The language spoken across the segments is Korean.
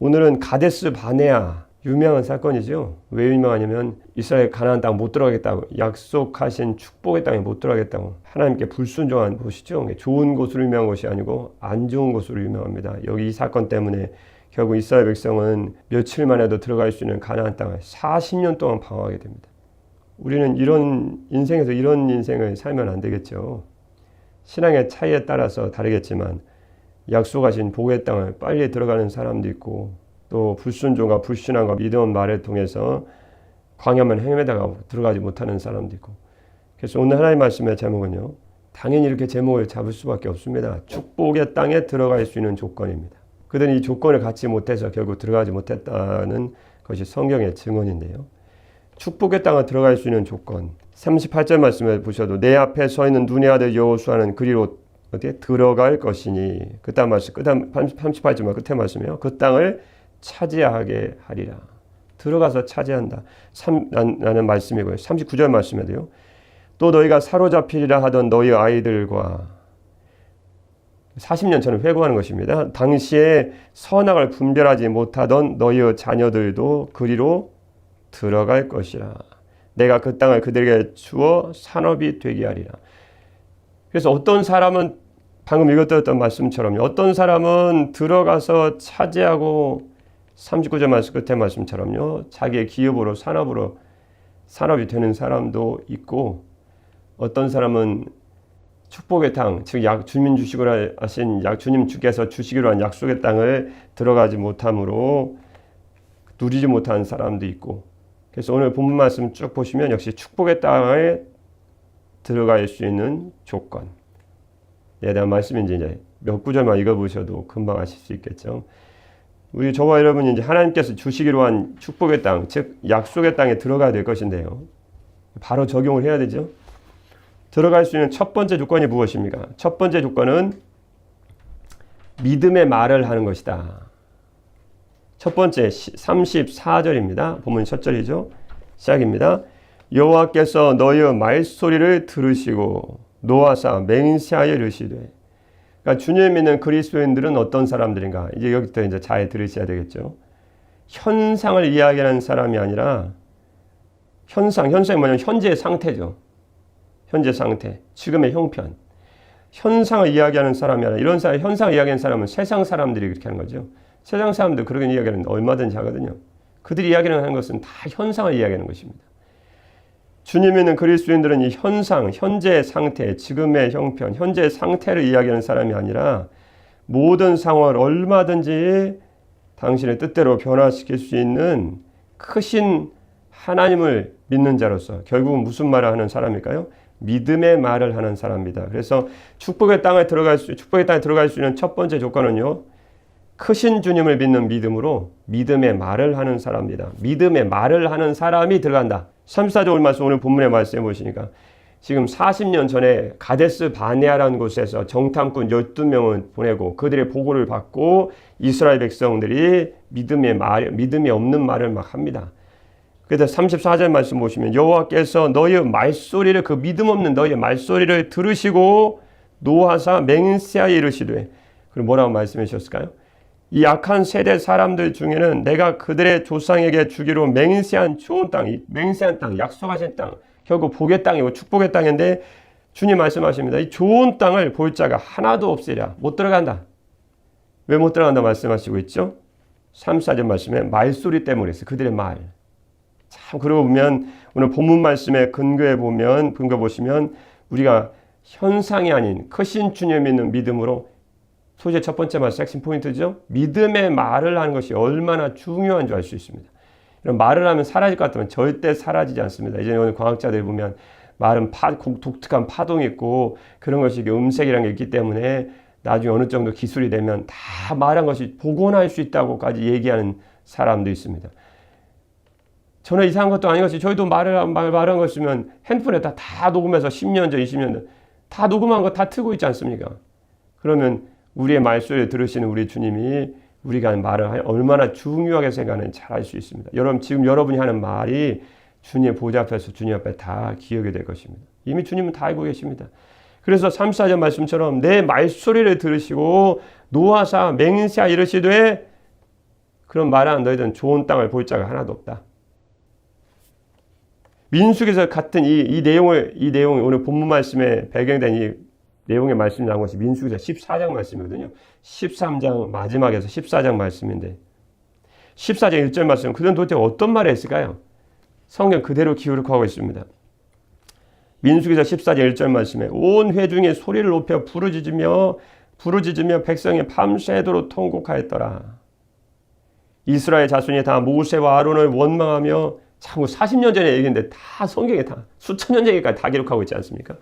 오늘은 가데스 바네아, 유명한 사건이죠. 왜 유명하냐면 이스라엘 가나안 땅 못 들어가겠다고, 약속하신 축복의 땅에 못 들어가겠다고 하나님께 불순종한 곳이죠. 좋은 곳으로 유명한 곳이 아니고 안 좋은 곳으로 유명합니다. 여기 이 사건 때문에 결국 이스라엘 백성은 며칠 만에도 들어갈 수 있는 가나안 땅을 40년 동안 방황하게 됩니다. 우리는 이런 인생에서 이런 인생을 살면 안 되겠죠. 신앙의 차이에 따라서 다르겠지만 약속하신 복의 땅을 빨리 들어가는 사람도 있고, 또 불순종과 불신앙과 믿음 말을 통해서 광야만 헤매다가 들어가지 못하는 사람도 있고. 그래서 오늘 하나님의 말씀의 제목은요, 당연히 이렇게 제목을 잡을 수밖에 없습니다. 축복의 땅에 들어갈 수 있는 조건입니다. 그들은 이 조건을 갖지 못해서 결국 들어가지 못했다는 것이 성경의 증언인데요. 축복의 땅에 들어갈 수 있는 조건, 38절 말씀을 보셔도 내 앞에 서 있는 눈의 아들 여호수아는 그리로 어디에 들어갈 것이니, 그 다음 말씀, 그 다음 38절 끝에 말씀이에요. 그 땅을 차지하게 하리라. 들어가서 차지한다. 라는 말씀이고요. 39절 말씀에도요. 또 너희가 사로잡히리라 하던 너희 아이들과 40년 전에 회고하는 것입니다. 당시에 선악을 분별하지 못하던 너희 자녀들도 그리로 들어갈 것이라. 내가 그 땅을 그들에게 주어 산업이 되게 하리라. 그래서 어떤 사람은 방금 읽었던 말씀처럼 어떤 사람은 들어가서 차지하고 39절 말씀 끝에 말씀처럼요. 자기의 기업으로 산업이 되는 사람도 있고, 어떤 사람은 축복의 땅, 즉 주님 주시기로 하신 주님 주께서 주시기로 한 약속의 땅을 들어가지 못함으로 누리지 못한 사람도 있고. 그래서 오늘 본문 말씀 쭉 보시면 역시 축복의 땅에 들어갈 수 있는 조건에 대한 말씀인지 이제 몇 구절만 읽어보셔도 금방 아실 수 있겠죠. 저와 여러분이 이제 하나님께서 주시기로 한 축복의 땅, 즉 약속의 땅에 들어가야 될 것인데요. 바로 적용을 해야 되죠. 들어갈 수 있는 첫 번째 조건이 무엇입니까? 첫 번째 조건은 믿음의 말을 하는 것이다. 첫 번째 34절입니다. 본문 첫 절이죠. 시작입니다. 여호와께서 너희의 말소리를 들으시고 노하사 맹세하여 이르시되. 그러니까 주님 믿는 그리스도인들은 어떤 사람들인가? 이제 여기부터 이제 잘 들으셔야 되겠죠. 현상을 이야기하는 사람이 아니라 현상이 뭐냐면 현재의 상태죠. 현재 상태, 지금의 형편. 현상을 이야기하는 사람이 아니라 이런 사람, 현상을 이야기하는 사람은 세상 사람들이 그렇게 하는 거죠. 세상 사람들 그렇게 이야기하는 얼마든지 하거든요. 그들이 이야기하는 것은 다 현상을 이야기하는 것입니다. 주님 믿는 그리스도인들은 이 현상, 현재의 상태, 지금의 형편, 현재의 상태를 이야기하는 사람이 아니라 모든 상황을 얼마든지 당신의 뜻대로 변화시킬 수 있는 크신 하나님을 믿는 자로서 결국은 무슨 말을 하는 사람일까요? 믿음의 말을 하는 사람입니다. 그래서 축복의 땅에 들어갈 수 있는 첫 번째 조건은요, 크신 주님을 믿는 믿음으로 믿음의 말을 하는 사람입니다. 믿음의 말을 하는 사람이 들어간다. 34절 말씀, 오늘 본문의 말씀해 보시니까 지금 40년 전에 가데스 바네아라는 곳에서 정탐꾼 12명을 보내고 그들의 보고를 받고 이스라엘 백성들이 믿음이 없는 말을 막 합니다. 그래서 34절 말씀 보시면 여호와께서 너희의 말소리를, 그 믿음 없는 너희의 말소리를 들으시고 노하사 맹세하여 이르시되. 그럼 뭐라고 말씀해 주셨을까요? 이 악한 세대 사람들 중에는 내가 그들의 조상에게 주기로 맹세한 좋은 땅, 맹세한 땅, 약속하신 땅, 결국 복의 땅이고 축복의 땅인데 주님 말씀하십니다. 이 좋은 땅을 볼 자가 하나도 없으리라. 못 들어간다. 왜 못 들어간다 말씀하시고 있죠? 34절 말씀에 말소리 때문에 있어요. 그들의 말. 참, 그러고 보면 오늘 본문 말씀에 근거 보시면 우리가 현상이 아닌 크신 주님 믿는 믿음으로, 소재 첫 번째 말씀 핵심 포인트죠. 믿음의 말을 하는 것이 얼마나 중요한 줄 알 수 있습니다. 이런 말을 하면 사라질 것 같으면 절대 사라지지 않습니다. 이제 오늘 과학자들 보면 말은 독특한 파동이 있고 그런 것이 음색이라는 게 있기 때문에 나중에 어느 정도 기술이 되면 다 말한 것이 복원할 수 있다고까지 얘기하는 사람도 있습니다. 전혀 이상한 것도 아닌 것이 저희도 말한 것이면 핸드폰에 다 녹음해서 10년 전, 20년 전 다 녹음한 거 다 틀고 있지 않습니까? 그러면 우리의 말소리를 들으시는 우리 주님이 우리가 하는 말을 얼마나 중요하게 생각하는지 잘 알 수 있습니다. 여러분, 지금 여러분이 하는 말이 주님의 보좌 앞에서 주님 앞에 다 기억이 될 것입니다. 이미 주님은 다 알고 계십니다. 그래서 34절 말씀처럼 내 말소리를 들으시고 노하사 맹세하 이르시되 그런 말하는 너희들은 좋은 땅을 볼 자가 하나도 없다. 민수기에서 같은 이 내용을 오늘 본문 말씀에 배경된 이 내용의 말씀이 나온 것이 민수기에서 14장 말씀이거든요. 13장 마지막에서 14장 말씀인데 14장 1절 말씀, 그들은 도대체 어떤 말을 했을까요? 성경 그대로 기록하고 있습니다. 민수기서 14장 1절 말씀에 온 회중이 소리를 높여 부르짖으며 백성이 밤새도록 통곡하였더라. 이스라엘 자손이 다 모세와 아론을 원망하며, 참 40년 전에 얘기인데 다 성경에 다 수천 년 전까지 다 기록하고 있지 않습니까?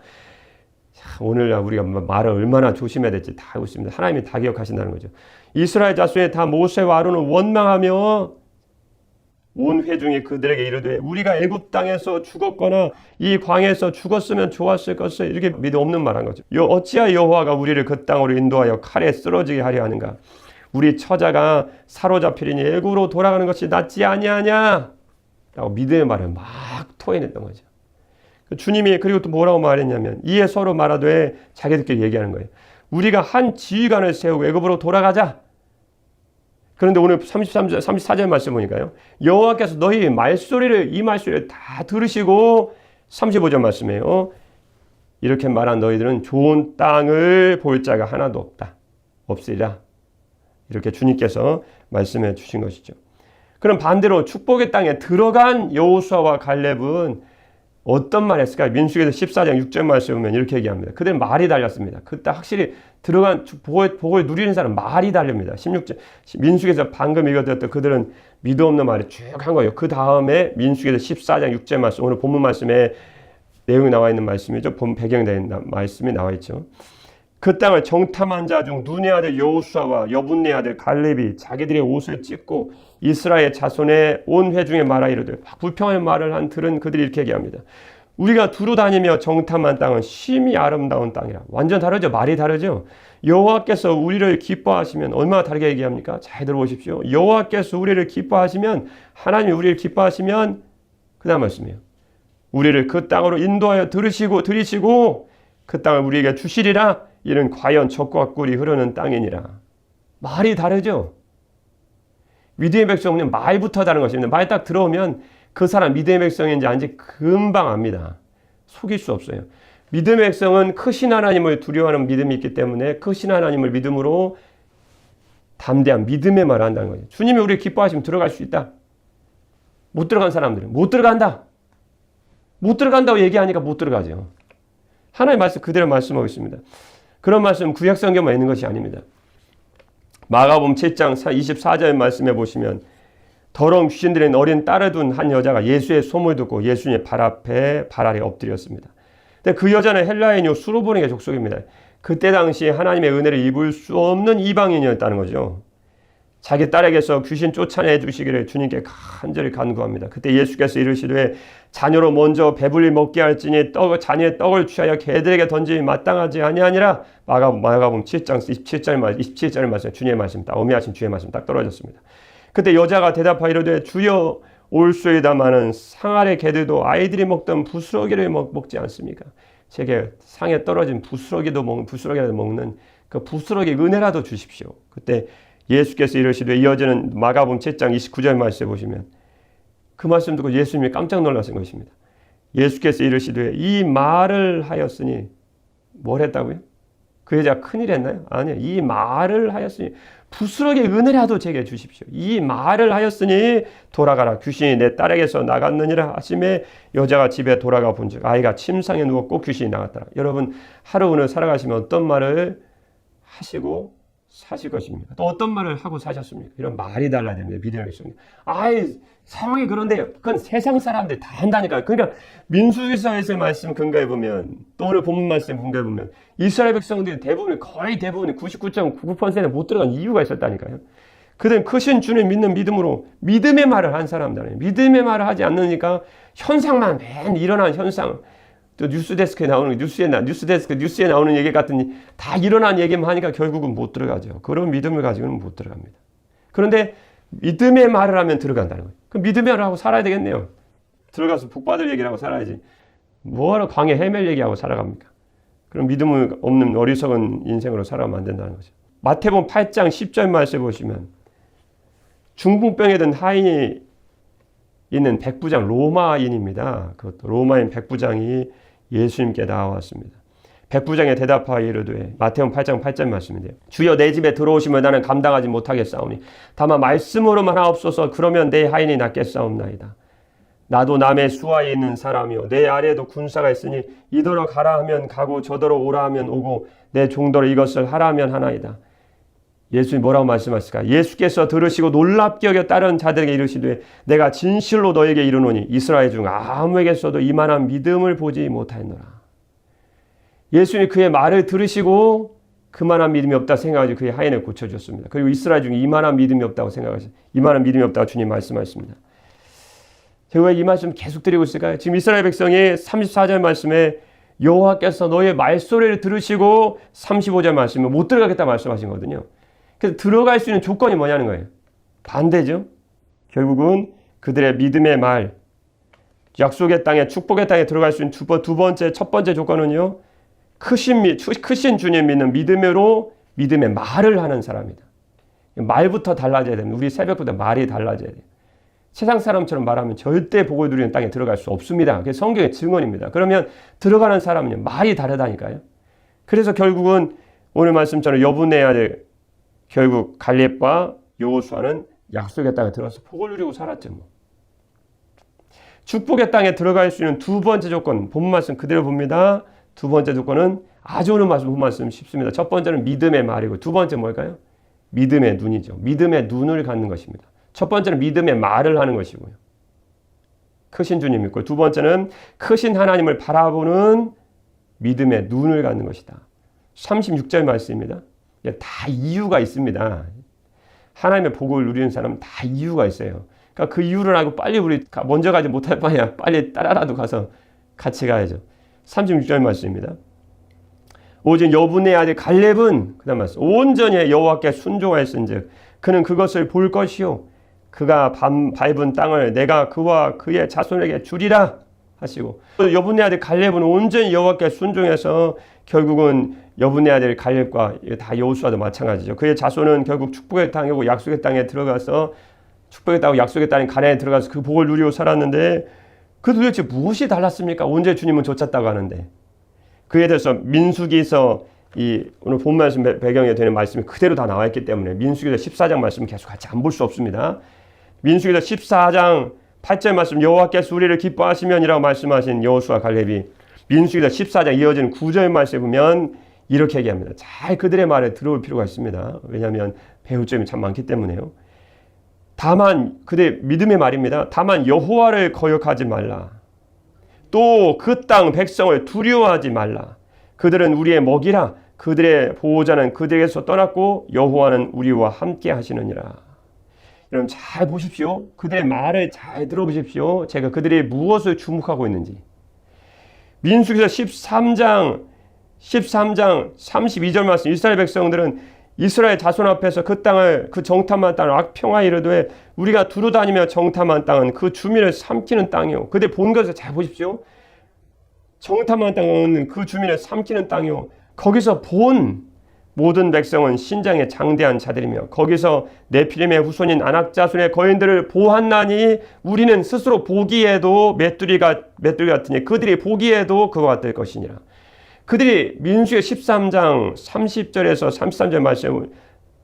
자, 오늘날 우리가 말을 얼마나 조심해야 될지 다 알고 있습니다. 하나님이 다 기억하신다는 거죠. 이스라엘 자손이 다 모세와 아론을 원망하며 온 회중이 그들에게 이르되 우리가 애굽 땅에서 죽었거나 이 광야에서 죽었으면 좋았을 것을, 이렇게 믿음 없는 말한 거죠. 어찌하여 여호와가 우리를 그 땅으로 인도하여 칼에 쓰러지게 하려 하는가? 우리 처자가 사로잡히리니 애굽으로 돌아가는 것이 낫지 아니하냐? 라고 믿음의 말을 막 토해냈던 거죠. 주님이 그리고 또 뭐라고 말했냐면, 이에 서로 말하되, 자기들끼리 얘기하는 거예요. 우리가 한 지휘관을 세우고 애굽으로 돌아가자. 그런데 오늘 34절 말씀 보니까요, 여호와께서 너희 이 말소리를 다 들으시고, 35절 말씀이에요. 이렇게 말한 너희들은 좋은 땅을 볼 자가 하나도 없으리라. 이렇게 주님께서 말씀해 주신 것이죠. 그럼 반대로 축복의 땅에 들어간 여호수아와 갈렙은 어떤 말 했을까요? 민수기에서 14장 6절 말씀 보면 이렇게 얘기합니다. 그들은 말이 달렸습니다. 그때 확실히 들어간 복을 누리는 사람은 말이 달립니다. 16절 민수기에서 방금 읽었던 그들은 믿음 없는 말이 쭉 한 거예요. 그 다음에 민수기에서 14장 6절 말씀, 오늘 본문 말씀에 내용이 나와 있는 말씀이죠. 본 배경된 말씀이 나와 있죠. 그 땅을 정탐한 자 중 눈의 아들 여호수아와 여분네 아들 갈렙이 자기들의 옷을 찢고 이스라엘 자손의 온 회중에 말하 이르되, 불평하는 말을 한 들은 그들이 이렇게 얘기합니다. 우리가 두루 다니며 정탐한 땅은 심히 아름다운 땅이라. 완전 다르죠. 말이 다르죠. 여호와께서 우리를 기뻐하시면, 얼마나 다르게 얘기합니까? 잘 들어보십시오. 여호와께서 우리를 기뻐하시면, 하나님이 우리를 기뻐하시면, 그 다음 말씀이에요. 우리를 그 땅으로 인도하여 들이시고 그 땅을 우리에게 주시리라. 이는 과연 젖과 꿀이 흐르는 땅이니라. 말이 다르죠. 믿음의 백성은 말부터 다른 것입니다. 말 딱 들어오면 그 사람 믿음의 백성인지 아닌지 금방 압니다. 속일 수 없어요. 믿음의 백성은 크신 하나님을 두려워하는 믿음이 있기 때문에 크신 하나님을 믿음으로 담대한 믿음의 말을 한다는 거죠. 주님이 우리를 기뻐하시면 들어갈 수 있다. 못 들어간 사람들은 못 들어간다. 못 들어간다고 얘기하니까 못 들어가죠. 하나님의 말씀 그대로 말씀하고 있습니다. 그런 말씀 구약성경만 있는 것이 아닙니다. 마가복음 7장 24절 말씀해 보시면, 더러운 귀신들인 어린 딸을 둔 한 여자가 예수의 소문을 듣고 예수님의 발 아래 엎드렸습니다. 근데 그 여자는 헬라인이요 수로보니게 족속입니다. 그때 당시 하나님의 은혜를 입을 수 없는 이방인이었다는 거죠. 자기 딸에게서 귀신 쫓아내 주시기를 주님께 간절히 간구합니다. 그때 예수께서 이르시되, 자녀로 먼저 배불리 먹게 할지니 자녀의 떡을 취하여 개들에게 던짐이 마땅하지 아니하니라. 마가복음 7장 27절 말씀, 주님의 말씀 딱 어미하신 주의 말씀 딱 떨어졌습니다. 그때 여자가 대답하여 이르되, 주여 올소이다마는 상 아래 개들도 아이들이 먹던 부스러기를 먹지 않습니까? 제게 상에 떨어진 부스러기라도 먹는 그 부스러기 은혜라도 주십시오. 그때 예수께서 이르시되, 이 여자는 마가복음 7장 29절 말씀에 보시면 그 말씀 듣고 예수님이 깜짝 놀라신 것입니다. 예수께서 이르시되, 이 말을 하였으니, 뭘 했다고요? 그 여자가 큰일 했나요? 아니요. 이 말을 하였으니 부스러기 은혜라도 제게 주십시오. 이 말을 하였으니 돌아가라. 귀신이 내 딸에게서 나갔느니라 하심에 여자가 집에 돌아가 본즉 아이가 침상에 누웠고 귀신이 나갔더라. 여러분, 하루 오늘 살아가시면 어떤 말을 하시고 사실 것입니까? 또 어떤 말을 하고 사셨습니까? 이런 말이 달라야 됩니다. 믿음의 백성이. 상황이 그런데 그건 세상 사람들 다 한다니까요. 그러니까 민수기서에서의 말씀 근거해 보면, 또 오늘 본문 말씀 근거해 보면, 이스라엘 백성들이 거의 대부분 99.99%는 못 들어간 이유가 있었다니까요. 그들은 크신 주님 믿는 믿음으로 믿음의 말을 한 사람들이에요. 믿음의 말을 하지 않으니까 현상만 맨 일어난 현상, 또 뉴스에 나오는 얘기 같은 다 일어난 얘기만 하니까 결국은 못 들어가죠. 그런 믿음을 가지고는 못 들어갑니다. 그런데 믿음의 말을 하면 들어간다는 거예요. 그럼 믿음의 말을 하고 살아야 되겠네요. 들어가서 복받을 얘기를 하고 살아야지. 뭐하러 광야 헤맬 얘기하고 살아갑니까? 그럼 믿음 없는 어리석은 인생으로 살아가면 안 된다는 거죠. 마태복음 8장 10절 말씀 보시면, 중풍병에 든 하인이 있는 백부장 로마인입니다. 그것도 로마인 백부장이 예수님께 나왔습니다. 백부장에 대답하여 이르되 마태복음 8장 8절 말씀인데요. 주여 내 집에 들어오시면 나는 감당하지 못하겠사오니 다만 말씀으로만 하옵소서. 그러면 내 하인이 낫겠사옵나이다. 나도 남의 수하에 있는 사람이요 내 아래에도 군사가 있으니 이더러 가라 하면 가고 저더러 오라 하면 오고 내 종더러 이것을 하라 하면 하나이다. 예수님 뭐라고 말씀하실까? 예수께서 들으시고 놀랍게 여겨 다른 자들에게 이르시되 내가 진실로 너에게 이르노니 이스라엘 중 아무에게서도 이만한 믿음을 보지 못하였노라. 예수님이 그의 말을 들으시고 그만한 믿음이 없다 생각하시고 그의 하인을 고쳐주셨습니다. 그리고 이스라엘 중에 이만한 믿음이 없다고 생각하시고 이만한 믿음이 없다고 주님 말씀하셨습니다. 제가 왜 이 말씀 계속 드리고 있을까요? 지금 이스라엘 백성이 34절 말씀에 여호와께서 너의 말소리를 들으시고 35절 말씀에 못 들어가겠다 말씀하신 거거든요. 그래서 들어갈 수 있는 조건이 뭐냐는 거예요. 반대죠. 결국은 그들의 믿음의 말, 약속의 땅에 축복의 땅에 들어갈 수 있는 첫 번째 조건은요. 크신 주님 믿는 믿음으로 믿음의 말을 하는 사람이다. 말부터 달라져야 됩니다. 우리 새벽부터 말이 달라져야 돼요. 세상 사람처럼 말하면 절대 복을 누리는 땅에 들어갈 수 없습니다. 그게 성경의 증언입니다. 그러면 들어가는 사람은요. 말이 다르다니까요. 그래서 결국은 오늘 말씀처럼 여분의 아들 결국 갈렙과 여호수아는 약속의 땅에 들어가서 복을 누리고 살았죠. 뭐. 축복의 땅에 들어갈 수 있는 두 번째 조건, 본 말씀 그대로 봅니다. 두 번째 조건은 아주 오늘 말씀, 본 말씀 쉽습니다. 첫 번째는 믿음의 말이고 두 번째 뭘까요? 믿음의 눈이죠. 믿음의 눈을 갖는 것입니다. 첫 번째는 믿음의 말을 하는 것이고요. 크신 주님 믿고 두 번째는 크신 하나님을 바라보는 믿음의 눈을 갖는 것이다. 36절 말씀입니다. 다 이유가 있습니다. 하나님의 복을 누리는 사람은 다 이유가 있어요. 그러니까 그 이유를 알고 빨리 우리 먼저 가지 못할 바에야 빨리 따라라도 가서 같이 가야죠. 36절 말씀입니다. 오직 여분의 아들 갈렙은 그다음 말씀 온전히 여호와께 순종하였은즉 그는 그것을 볼 것이요 그가 밟은 땅을 내가 그와 그의 자손에게 주리라 하시고 여분의 아들 갈렙은 온전히 여호와께 순종해서 결국은 여분의 아들 갈렙과 다 여호수아도 마찬가지죠. 그의 자손은 결국 축복의 땅에 오고 약속의 땅에 들어가서 축복의 땅 약속의 땅인 가나안에 들어가서 그 복을 누리고 살았는데 그 도대체 무엇이 달랐습니까? 언제 주님은 쫓았다고 하는데 그에 대해서 민수기서 오늘 본 말씀 배경에 되는 말씀이 그대로 다 나와 있기 때문에 민수기서 14장 말씀 계속 같이 안 볼 수 없습니다. 민수기서 14장 8절 말씀 여호와께서 우리를 기뻐하시면이라고 말씀하신 여호수아 갈렙이 민수기서 14장 이어지는 9절 말씀에 보면 이렇게 얘기합니다. 잘 그들의 말에 들어올 필요가 있습니다. 왜냐하면 배울 점이 참 많기 때문에요. 다만 그들의 믿음의 말입니다. 다만 여호와를 거역하지 말라. 또 그 땅 백성을 두려워하지 말라. 그들은 우리의 먹이라. 그들의 보호자는 그들에게서 떠났고 여호와는 우리와 함께 하시느니라. 여러분 잘 보십시오. 그들의 말을 잘 들어보십시오. 제가 그들이 무엇을 주목하고 있는지. 민수기서 13장 32절 말씀 이스라엘 백성들은 이스라엘 자손 앞에서 그 땅을 그 정탐한 땅을 악평하여 이르되 우리가 두루 다니며 정탐한 땅은 그 주민을 삼키는 땅이요. 그들 본 것을 잘 보십시오. 정탐한 땅은 그 주민을 삼키는 땅이요. 거기서 본 모든 백성은 신장에 장대한 자들이며 거기서 네피림의 후손인 아낙 자손의 거인들을 보았나니 우리는 스스로 보기에도 메뚜기 같으니 그들이 보기에도 그와 같을 것이니라. 그들이 민수기 13장 30절에서 33절 말씀을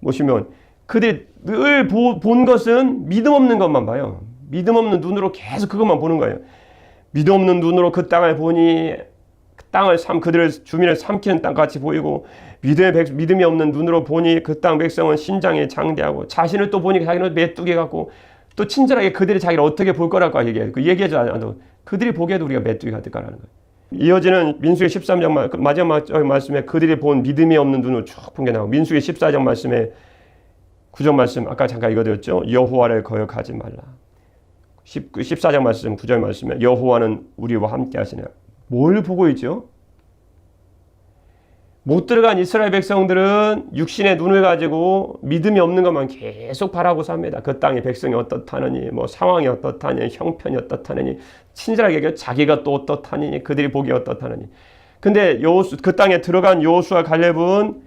보시면 그들이 늘 본 것은 믿음 없는 것만 봐요. 믿음 없는 눈으로 계속 그것만 보는 거예요. 믿음 없는 눈으로 그 땅을 보니 그 땅을 그들을 주민을 삼키는 땅같이 보이고 믿음이 없는 눈으로 보니 그 땅 백성은 신장이 장대하고 자신을 또 보니 자기는 메뚜기 같고 또 친절하게 그들이 자기를 어떻게 볼 거라고 얘기해요. 얘기하지 않아도 그들이 보기에도 우리가 메뚜기 같을 거라는 거예요. 이어지는 민수기 13장 마지막 말씀에 그들이 본 믿음이 없는 눈으로 쭉 본 게 나오고 민수기 14장 말씀에 9절 말씀 아까 잠깐 읽어드렸죠. 여호와를 거역하지 말라. 14장 말씀 9절 말씀에 여호와는 우리와 함께 하시냐. 뭘 보고 있죠? 못 들어간 이스라엘 백성들은 육신의 눈을 가지고 믿음이 없는 것만 계속 바라고 삽니다. 그 땅의 백성이 어떻다느니 뭐 상황이 어떻다니 형편이 어떻다느니 친절하게 얘기해 자기가 또 어떻다니 그들이 보기 어떻다느니. 근데 그 땅에 들어간 여호수아 갈렙은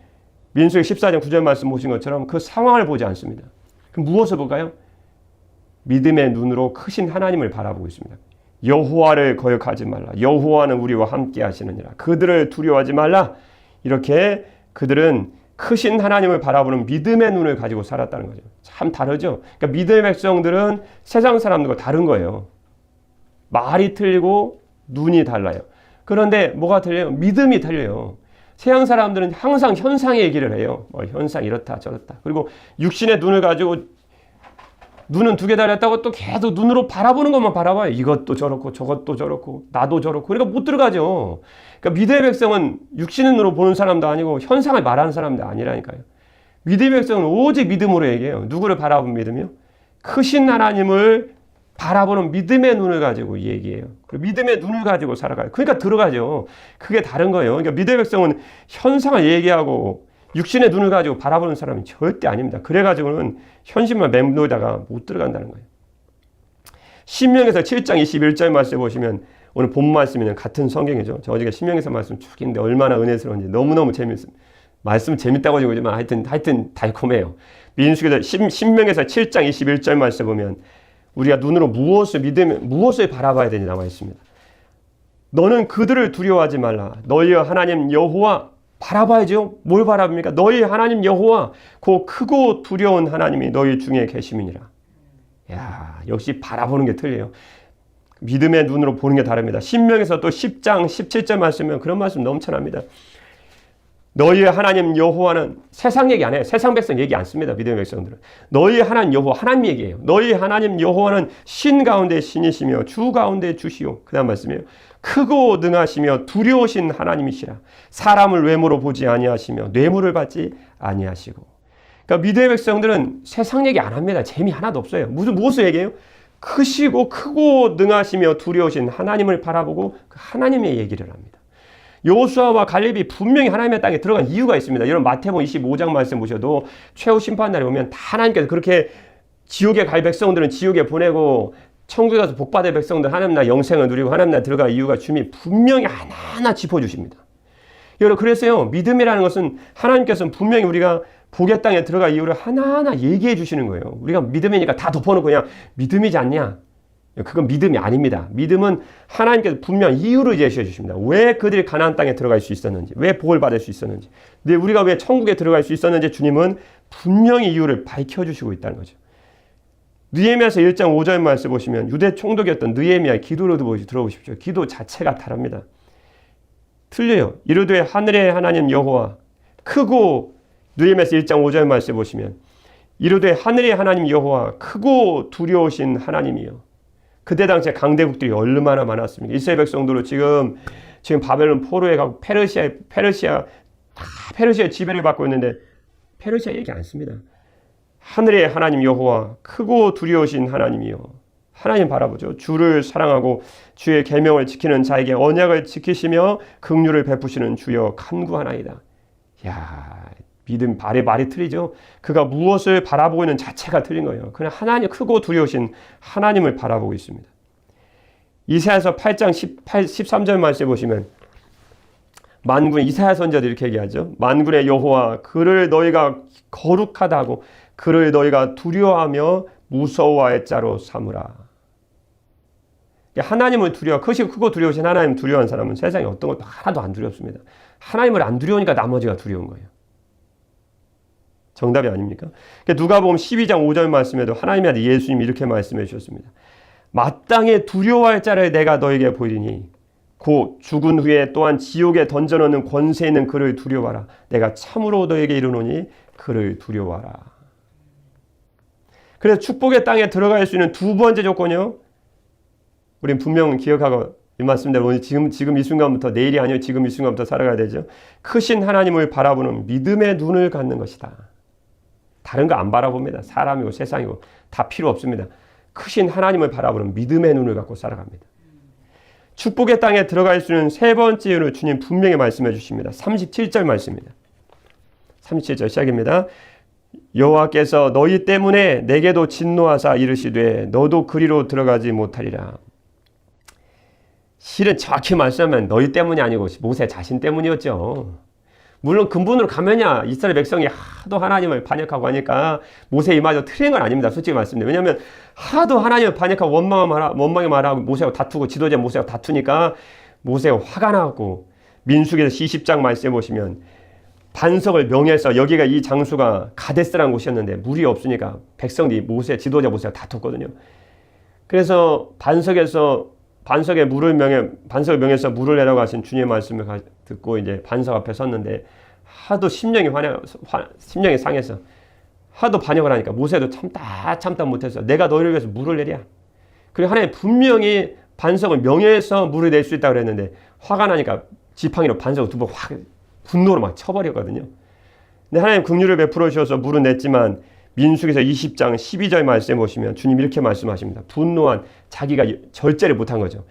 민수기 14장 9절 말씀 보신 것처럼 그 상황을 보지 않습니다. 그럼 무엇을 볼까요? 믿음의 눈으로 크신 하나님을 바라보고 있습니다. 여호와를 거역하지 말라. 여호와는 우리와 함께 하시느니라. 그들을 두려워하지 말라. 이렇게 그들은 크신 하나님을 바라보는 믿음의 눈을 가지고 살았다는 거죠. 참 다르죠. 그러니까 믿음의 백성들은 세상 사람들과 다른 거예요. 말이 틀리고 눈이 달라요. 그런데 뭐가 틀려요? 믿음이 틀려요. 세상 사람들은 항상 현상의 얘기를 해요. 현상 이렇다 저렇다. 그리고 육신의 눈을 가지고 눈은 두 개 달렸다고 또 계속 눈으로 바라보는 것만 바라봐요. 이것도 저렇고 저것도 저렇고 나도 저렇고. 그러니까 못 들어가죠. 그러니까 믿음의 백성은 육신의 눈으로 보는 사람도 아니고 현상을 말하는 사람도 아니라니까요. 믿음의 백성은 오직 믿음으로 얘기해요. 누구를 바라보는 믿음이요? 크신 하나님을 바라보는 믿음의 눈을 가지고 얘기해요. 그리고 믿음의 눈을 가지고 살아가요. 그러니까 들어가죠. 그게 다른 거예요. 그러니까 믿음의 백성은 현상을 얘기하고 육신의 눈을 가지고 바라보는 사람이 절대 아닙니다. 그래가지고는 현실만 맴돌다가 못 들어간다는 거예요. 신명에서 7장 21절 말씀 보시면 오늘 본 말씀이랑 같은 성경이죠. 저 어저께 신명에서 말씀 쭉 있는데 얼마나 은혜스러운지 너무너무 재밌습니다. 말씀 재밌다고 하지만 하여튼 달콤해요. 민수기서 신명에서 7장 21절 말씀 보면 우리가 눈으로 무엇을 바라봐야 되는지 나와 있습니다. 너는 그들을 두려워하지 말라. 너희의 하나님 여호와 바라봐야죠. 뭘 바라봅니까? 너희 하나님 여호와 그 크고 두려운 하나님이 너희 중에 계심이니라. 야, 역시 바라보는 게 틀려요. 믿음의 눈으로 보는 게 다릅니다. 신명에서 또 10장 17절 말씀이면 그런 말씀 넘쳐납니다. 너희의 하나님 여호와는 세상 얘기 안 해요. 세상 백성 얘기 안 씁니다. 믿음의 백성들은. 너희의 하나님 여호와 하나님 얘기예요. 너희의 하나님 여호와는 신 가운데 신이시며 주 가운데 주시오. 그 다음 말씀이에요. 크고 능하시며 두려우신 하나님이시라. 사람을 외모로 보지 아니하시며 뇌물을 받지 아니하시고. 그러니까 믿음의 백성들은 세상 얘기 안 합니다. 재미 하나도 없어요. 무엇을 얘기해요? 크시고 크고 능하시며 두려우신 하나님을 바라보고 그 하나님의 얘기를 합니다. 여호수아와 갈렙이 분명히 하나님의 땅에 들어간 이유가 있습니다. 여러분 마태복음 25장 말씀 보셔도 최후 심판날에 오면 다 하나님께서 그렇게 지옥에 갈 백성들은 지옥에 보내고 천국에 가서 복받을 백성들 하나님 나라 영생을 누리고 하나님 나라 들어갈 이유가 주님이 분명히 하나하나 짚어주십니다. 여러분 그래서요 믿음이라는 것은 하나님께서는 분명히 우리가 복의 땅에 들어갈 이유를 하나하나 얘기해 주시는 거예요. 우리가 믿음이니까 다 덮어놓고 그냥 믿음이지 않냐? 그건 믿음이 아닙니다. 믿음은 하나님께서 분명 이유를 제시해 주십니다. 왜 그들이 가나안 땅에 들어갈 수 있었는지, 왜 복을 받을 수 있었는지, 근데 우리가 왜 천국에 들어갈 수 있었는지 주님은 분명히 이유를 밝혀주시고 있다는 거죠. 느헤미야서 1장 5절 말씀 보시면 유대 총독이었던 느헤미야의 기도를 들어보십시오. 기도 자체가 다릅니다. 틀려요. 이르되 하늘의 하나님 여호와 크고 느헤미야서 1장 5절 말씀 보시면 이르되 하늘의 하나님 여호와 크고 두려우신 하나님이요. 그때 당시에 강대국들이 얼마나 많았습니까? 이스라엘 백성들로 지금 바벨론 포로에 가고 페르시아 지배를 받고 있는데 페르시아 얘기 안 씁니다. 하늘의 하나님 여호와 크고 두려우신 하나님이요. 하나님 바라보죠. 주를 사랑하고 주의 계명을 지키는 자에게 언약을 지키시며 긍휼을 베푸시는 주여 간구하나이다. 야, 믿음 말이 틀리죠. 그가 무엇을 바라보고 있는 자체가 틀린 거예요. 그냥 하나님 크고 두려우신 하나님을 바라보고 있습니다. 이사야서 8장 13절 말씀 보시면 만군 이사야 선지자도 이렇게 얘기하죠. 만군의 여호와 그를 너희가 거룩하다 하고 그를 너희가 두려워하며 무서워할 자로 삼으라. 하나님을 크고 두려우신 하나님 두려워하는 사람은 세상에 어떤 것도 하나도 안 두렵습니다. 하나님을 안 두려우니까 나머지가 두려운 거예요. 정답이 아닙니까? 누가복음 12장 5절 말씀에도 하나님의 아들 예수님이 이렇게 말씀해 주셨습니다. 마땅히 두려워할 자를 내가 너에게 보이리니 곧 죽은 후에 또한 지옥에 던져넣는 권세 있는 그를 두려워하라. 내가 참으로 너에게 이르노니 그를 두려워하라. 그래서 축복의 땅에 들어갈 수 있는 두 번째 조건이요. 우린 분명 기억하고 이 말씀대로 오늘 지금 이 순간부터 내일이 아니요 지금 이 순간부터 살아가야 되죠. 크신 하나님을 바라보는 믿음의 눈을 갖는 것이다. 다른 거 안 바라봅니다. 사람이고 세상이고 다 필요 없습니다. 크신 하나님을 바라보는 믿음의 눈을 갖고 살아갑니다. 축복의 땅에 들어갈 수 있는 세 번째 이유를 주님 분명히 말씀해 주십니다. 37절 말씀입니다. 37절 시작입니다. 여호와께서 너희 때문에 내게도 진노하사 이르시되 너도 그리로 들어가지 못하리라. 실은 정확히 말씀하면 너희 때문이 아니고 모세 자신 때문이었죠. 물론 근본으로 가면야 이스라엘 백성이 하도 하나님을 반역하고 하니까 모세 이마저 틀린 건 아닙니다. 솔직히 말씀드려요. 왜냐하면 하도 하나님을 반역하고 원망의 말하고 모세하고 다투고 지도자 모세하고 다투니까 모세가 화가 나고 민수기에서 20장 말씀해 보시면 반석을 명해서 여기가 이 장수가 가데스라는 곳이었는데 물이 없으니까 백성들이 지도자 모세가 다퉜거든요. 그래서 반석을 명해서 물을 내라고 하신 주님의 말씀을 듣고 이제 반석 앞에 섰는데 하도 심령이 상해서 하도 반역을 하니까 모세도 참다 못해서 내가 너희를 위해서 물을 내랴. 그리고 하나님 분명히 반석을 명예해서 물을 낼 수 있다고 그랬는데 화가 나니까 지팡이로 반석을 두 번 확 분노로 막 쳐버렸거든요. 근데 하나님 긍휼을 베풀어 주셔서 물은 냈지만 민수기서 20장 12절 말씀에 보시면 주님 이렇게 말씀하십니다. 분노한 자기가 절제를 못한 거죠.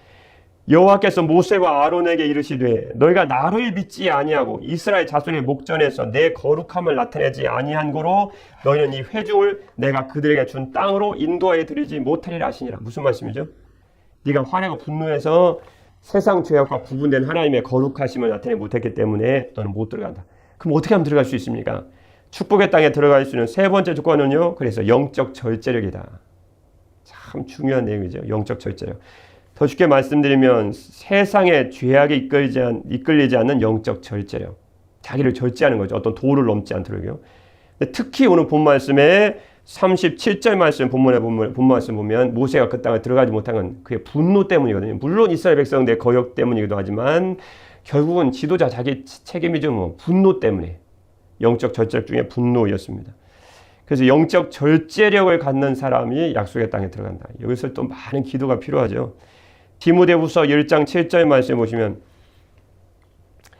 여호와께서 모세와 아론에게 이르시되 너희가 나를 믿지 아니하고 이스라엘 자손의 목전에서 내 거룩함을 나타내지 아니한 고로 너희는 이 회중을 내가 그들에게 준 땅으로 인도하여 드리지 못하리라 하시니라. 무슨 말씀이죠? 네가 화내고 분노해서 세상 죄악과 구분된 하나님의 거룩하심을 나타내지 못했기 때문에 너는 못 들어간다. 그럼 어떻게 하면 들어갈 수 있습니까? 축복의 땅에 들어갈 수 있는 세 번째 조건은요. 그래서 영적 절제력이다. 참 중요한 내용이죠. 영적 절제력. 더 쉽게 말씀드리면 세상의 죄악에 이끌리지 않는 영적 절제력. 자기를 절제하는 거죠. 어떤 도를 넘지 않도록요. 특히 오늘 본 말씀에 37절 말씀 본 말씀 보면 모세가 그 땅에 들어가지 못한 건 그의 분노 때문이거든요. 물론 이스라엘 백성들의 거역 때문이기도 하지만 결국은 지도자 자기 책임이죠. 뭐 분노 때문에. 영적 절제력 중에 분노였습니다. 그래서 영적 절제력을 갖는 사람이 약속의 땅에 들어간다. 여기서 또 많은 기도가 필요하죠. 디모데후서 1장 7절 말씀해 보시면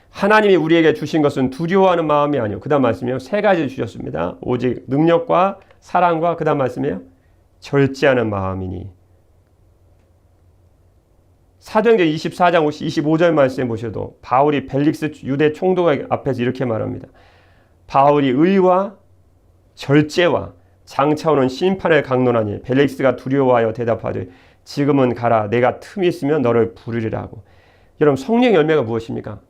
하나님이 우리에게 주신 것은 두려워하는 마음이 아니요. 그 다음 말씀이요. 세 가지 주셨습니다. 오직 능력과 사랑과 그 다음 말씀이요. 절제하는 마음이니. 사도행전 24장 25절 말씀해 보셔도 바울이 벨릭스 유대 총독 앞에서 이렇게 말합니다. 바울이 의와 절제와 장차오는 심판을 강론하니 벨릭스가 두려워하여 대답하되 지금은 가라 내가 틈이 있으면 너를 부르리라 하고. 여러분 성령의 열매가 무엇입니까?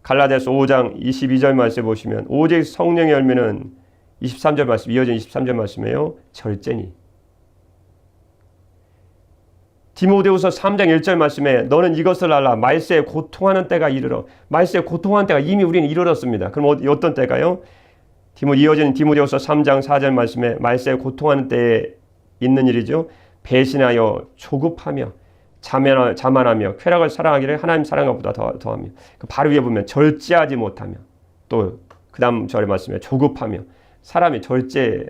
갈라디아서 5장 22절 말씀 보시면 오직 성령의 열매는 23절 말씀 이어진 23절 말씀이에요. 절제니. 디모데후서 3장 1절 말씀에 너는 이것을 알라 말세에 고통하는 때가 이르러. 말세에 고통하는 때가 이미 우리는 이르렀습니다. 그럼 어떤 때가요? 이어진 디모데후서 3장 4절 말씀에 말세에 고통하는 때에 있는 일이죠. 배신하여 조급하며 자만하며 쾌락을 사랑하기를 하나님 사랑한 것보다 더하며. 바로 위에 보면 절제하지 못하며 또 그 다음 절의 말씀에 조급하며. 사람이 절제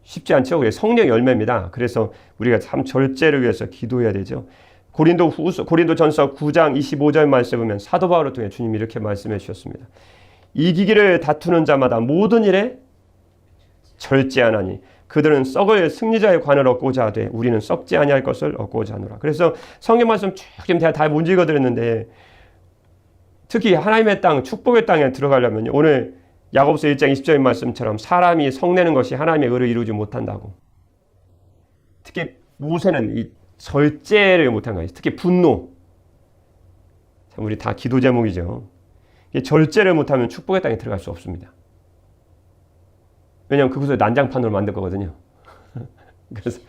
쉽지 않죠. 그게 성령의 열매입니다. 그래서 우리가 참 절제를 위해서 기도해야 되죠. 고린도전서 9장 25절 말씀에 보면 사도 바울을 통해 주님이 이렇게 말씀해 주셨습니다. 이기기를 다투는 자마다 모든 일에 절제하나니 그들은 썩을 승리자의 관을 얻고자 하되 우리는 썩지 아니할 것을 얻고자 하노라. 그래서 성경 말씀 쭉 지금 다 못 읽어드렸는데 특히 하나님의 땅, 축복의 땅에 들어가려면 오늘 야고보서 1장 20절 말씀처럼 사람이 성내는 것이 하나님의 의를 이루지 못한다고. 특히 모세는 이 절제를 못한 거예요. 특히 분노. 우리 다 기도 제목이죠. 절제를 못하면 축복의 땅에 들어갈 수 없습니다. 왜냐하면 그곳을 난장판으로 만들 거거든요. 그래서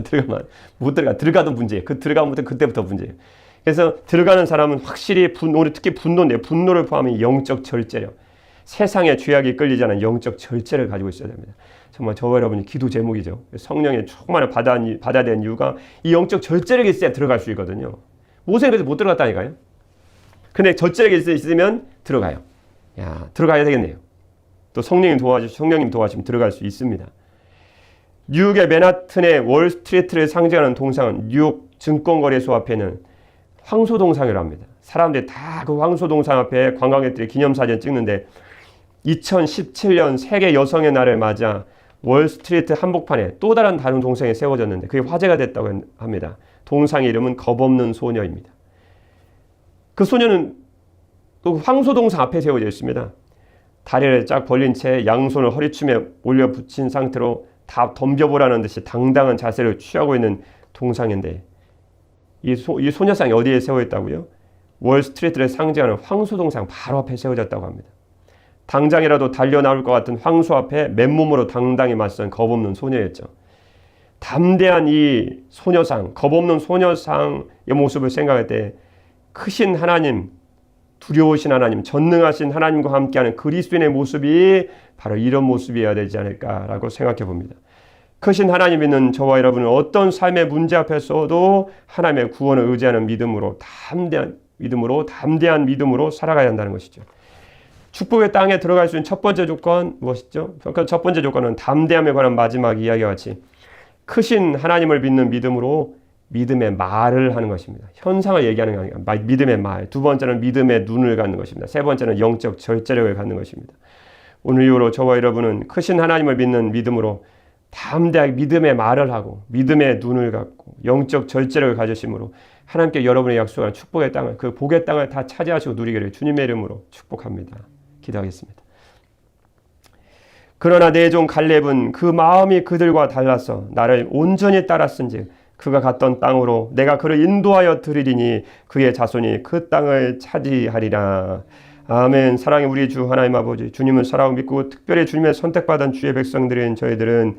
들어가면 못 들어가도 문제예요. 들어가면 그때부터 문제예요. 그래서 들어가는 사람은 확실히 특히 분노인데 분노를 포함한 영적 절제력. 세상의 죄악이 끌리지 않은 영적 절제를 가지고 있어야 됩니다. 정말 저와 여러분이 기도 제목이죠. 성령의 충만을 받아야 되는 이유가 이 영적 절제력이 있어야 들어갈 수 있거든요. 모세는 그래서 못 들어갔다니까요. 근데 절제력이 있으면 들어가요. 들어가야 되겠네요. 또 성령님 도와주시면 들어갈 수 있습니다. 뉴욕의 맨하튼의 월스트리트를 상징하는 동상은 뉴욕 증권거래소 앞에는 황소동상이라고 합니다. 사람들이 다 그 황소동상 앞에 관광객들이 기념사진 찍는데 2017년 세계 여성의 날을 맞아 월스트리트 한복판에 또 다른 동상이 세워졌는데 그게 화제가 됐다고 합니다. 동상의 이름은 겁없는 소녀입니다. 그 소녀는 또 황소동상 앞에 세워져 있습니다. 다리를 쫙 벌린 채 양손을 허리춤에 올려 붙인 상태로 다 덤벼보라는 듯이 당당한 자세를 취하고 있는 동상인데 이 소녀상이 어디에 세워 있다고요? 월스트리트를 상징하는 황소 동상 바로 앞에 세워졌다고 합니다. 당장이라도 달려 나올 것 같은 황소 앞에 맨몸으로 당당히 맞선 겁없는 소녀였죠. 담대한 이 소녀상, 겁없는 소녀상의 모습을 생각할 때 크신 하나님, 두려우신 하나님, 전능하신 하나님과 함께하는 그리스도인의 모습이 바로 이런 모습이어야 되지 않을까라고 생각해 봅니다. 크신 하나님 믿는 저와 여러분은 어떤 삶의 문제 앞에서도 하나님의 구원을 의지하는 믿음으로 담대한 믿음으로 살아가야 한다는 것이죠. 축복의 땅에 들어갈 수 있는 첫 번째 조건 무엇이죠? 첫 번째 조건은 담대함에 관한 마지막 이야기와 같이 크신 하나님을 믿는 믿음으로 믿음의 말을 하는 것입니다. 현상을 얘기하는 게 아니라 믿음의 말. 두 번째는 믿음의 눈을 갖는 것입니다. 세 번째는 영적 절제력을 갖는 것입니다. 오늘 이후로 저와 여러분은 크신 하나님을 믿는 믿음으로 담대하게 믿음의 말을 하고 믿음의 눈을 갖고 영적 절제력을 가지심으로 하나님께 여러분의 약속한 축복의 땅을, 그 복의 땅을 다 차지하시고 누리기를 주님의 이름으로 축복합니다. 기도하겠습니다. 그러나 내 종 갈렙은 그 마음이 그들과 달라서 나를 온전히 따랐은즉 그가 갔던 땅으로 내가 그를 인도하여 드리리니 그의 자손이 그 땅을 차지하리라. 아멘. 사랑의 우리 주 하나님 아버지, 주님을 사랑하고 믿고 특별히 주님의 선택받은 주의 백성들인 저희들은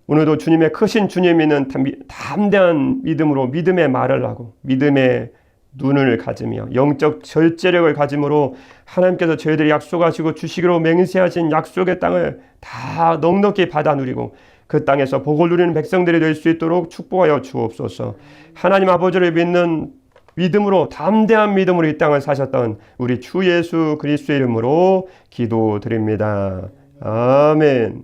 오늘도 주님의 크신 주님 믿는 담대한 믿음으로 믿음의 말을 하고 믿음의 눈을 가지며 영적 절제력을 가짐으로 하나님께서 저희들이 약속하시고 주시기로 맹세하신 약속의 땅을 다 넉넉히 받아 누리고 그 땅에서 복을 누리는 백성들이 될 수 있도록 축복하여 주옵소서. 하나님 아버지를 믿는 믿음으로 담대한 믿음으로 이 땅을 사셨던 우리 주 예수 그리스도의 이름으로 기도드립니다. 아멘.